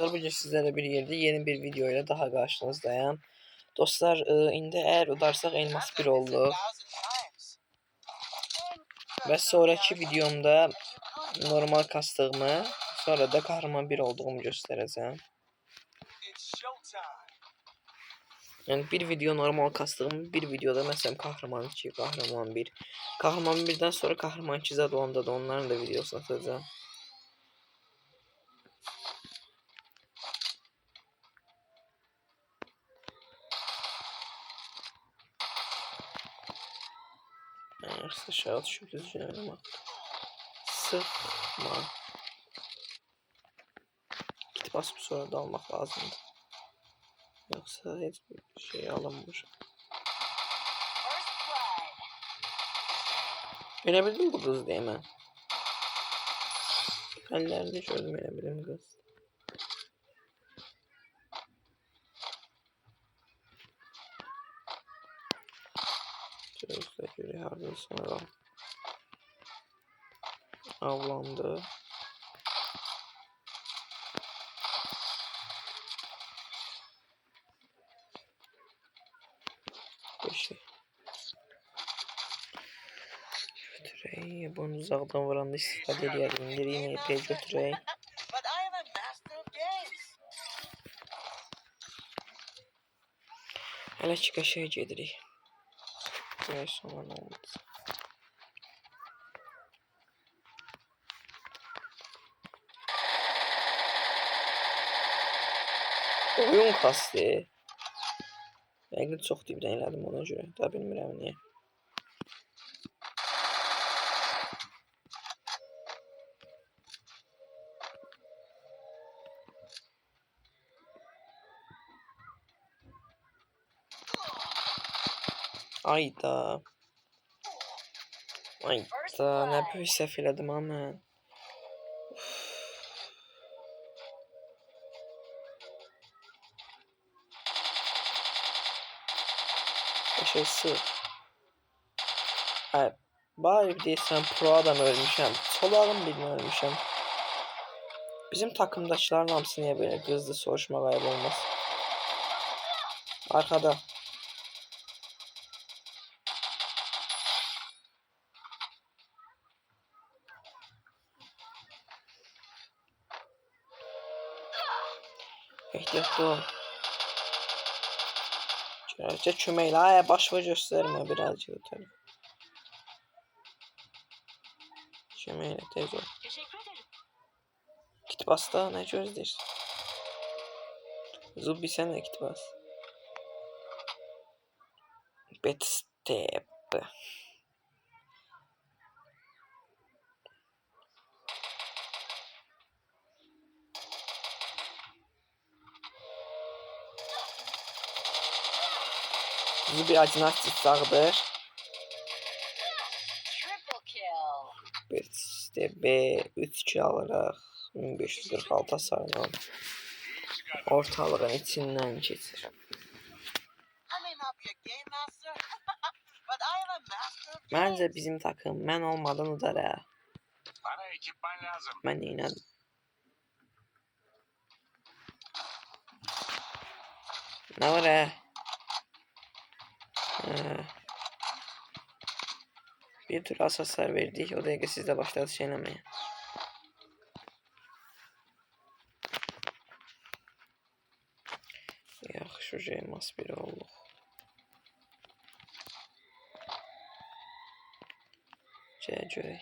Bugün sizlerle bir yerde yeni bir video ile daha karşınızdayım. Dostlar, indi eğer udarsak elmas 1 oldu. Ve sonraki videomda normal kastığımı, sonra da kahraman 1 olduğumu göstereceğim. Yani bir video normal kastığım, bir videoda mesela kahraman 2, kahraman 1. Kahraman 1'den sonra kahraman 2 zaten onda da onların da videosunu atacağım. Aşağı düşüp düzgün ama sıkma. Git basıp sonra da almak lazımdı. Yoksa hiçbir şey alınmır. Görebildim bu kız değil mi? Ellerini gördüm, görebildim kız. Gözle göre yardım sonra avlandı. Bir şey. Götürey. Bunu uzaktan vuran da istifade ediyorum. Yine epey götürey. Hele çıka şey gedirik. Buraya sonra ne olmadı? Oyun kastı. Belki çok dibden elədim ona göre. Da bilmirəm niye. Ayda. Ayda, ne büyük səhv elədim ha mən. Başarısı. Hayır. Bari deyirsən pro adam ölmüşəm. Solağım birini ölmüşəm. Bizim takımdaşların hamısı niye böyle hızlı soruşma kaybı olmaz? Arkada. Ehtiyatlı ol. Gerçek çömeyle aya başıma gösterme birazcık ötelim. Çömeyle tez ol. Git bas da ne gözdir. Zubi sen de git bas. Bet step. Zubi acınastik sağdır. Bet step B 3-2 alarak 1546 hasarla ortalığın içinden geçir. Bence bizim takım ben olmadan udar ha. Bana ekipman lazım. Ben inandım. Ne var ha? Bir tür az hasar verdik. O dakika siz de başladı şeylemeye. Yaxşı elmas biri oldu. Görək.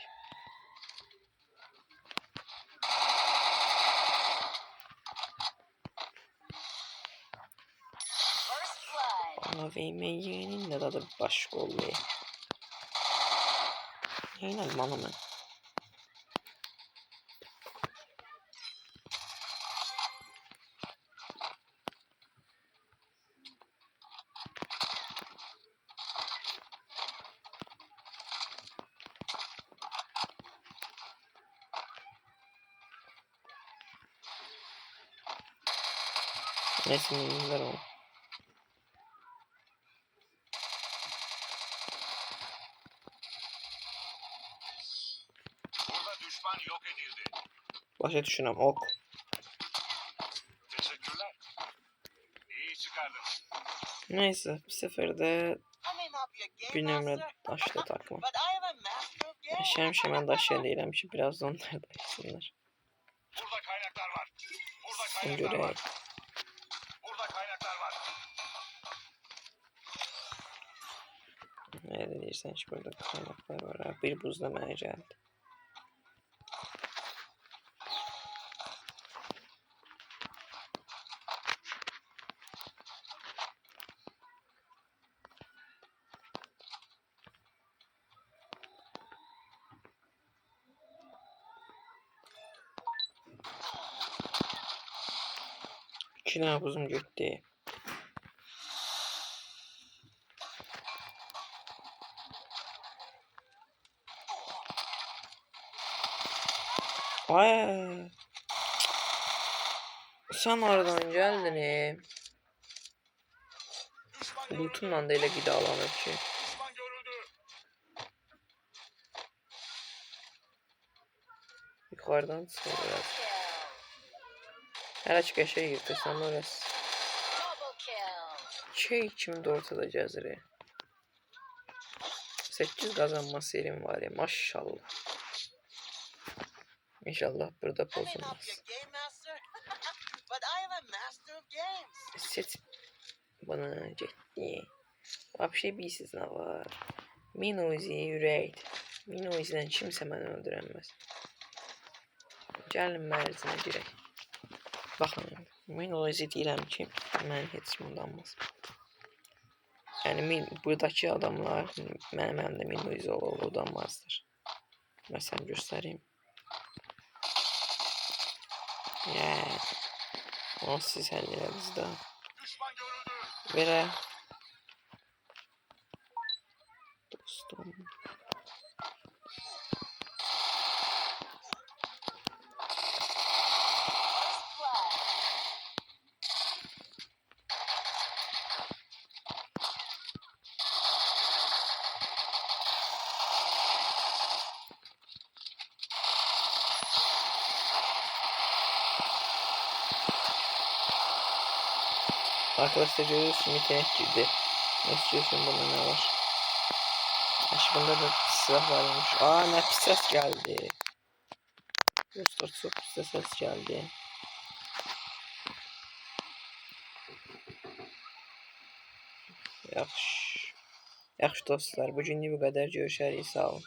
Bana vermeyenin de tadı başka oluyor. Neyin bana ben? Neyse minimler o. Burada düşman yok edildi. Başa düşünəm ok. çıkardım. Neyse bu sefer de I may not be a game bir nömrə master, daşla takma. but I am a master of games. Şəmişə mən daşıya deyirəm ki, biraz da onlar daşısınlar. Burada kaynaklar var. Burada Sizin kaynaklar görək. var. Burada kaynaklar var. Nə deyirsən ki, burada qaynaqlar var. Ha, bir buz da mənə gəldi. İki dənə buzum getdi. Ay. Sen oradan geldin. Düşman görüldü. Lootunla da elə qidalanır ki. Düşman görüldü. Yuxarıdan çıxır biraz. Hələ ki qəşəng yırtırsan orası. Double kill. Şey kimi də ortada gəzir. 8 qazanma serim var ya, maşallah. İnşallah burada I may not be pozulmaz. a game master, but I am a master of games. Seç bana getdi. Vapşe bilsiz nə var. Minuzi ürək. Minuzidən kimsə məni öldürəməz. Gəlin mərzinə girək. Baxın, Minuzi deyirəm ki, məni heç kim udanmaz. Yəni buradakı adamlar mənim əlimdə Minuzi olur, udanmazdır. Məsələn göstəreyim. Onu siz həll elədiniz də. Düşman görüldü. Verə. Dostum. First blood. Arkadaşlar görüyorsun internet girdi. Ne istiyorsun bana ne var? Aş bunda da silah varmış. Aa ne pis ses geldi. Dostlar çok pis ses geldi. Yaxşı. Yaxşı dostlar, bugünlük bu qədər. Görüşərik, sağ olun.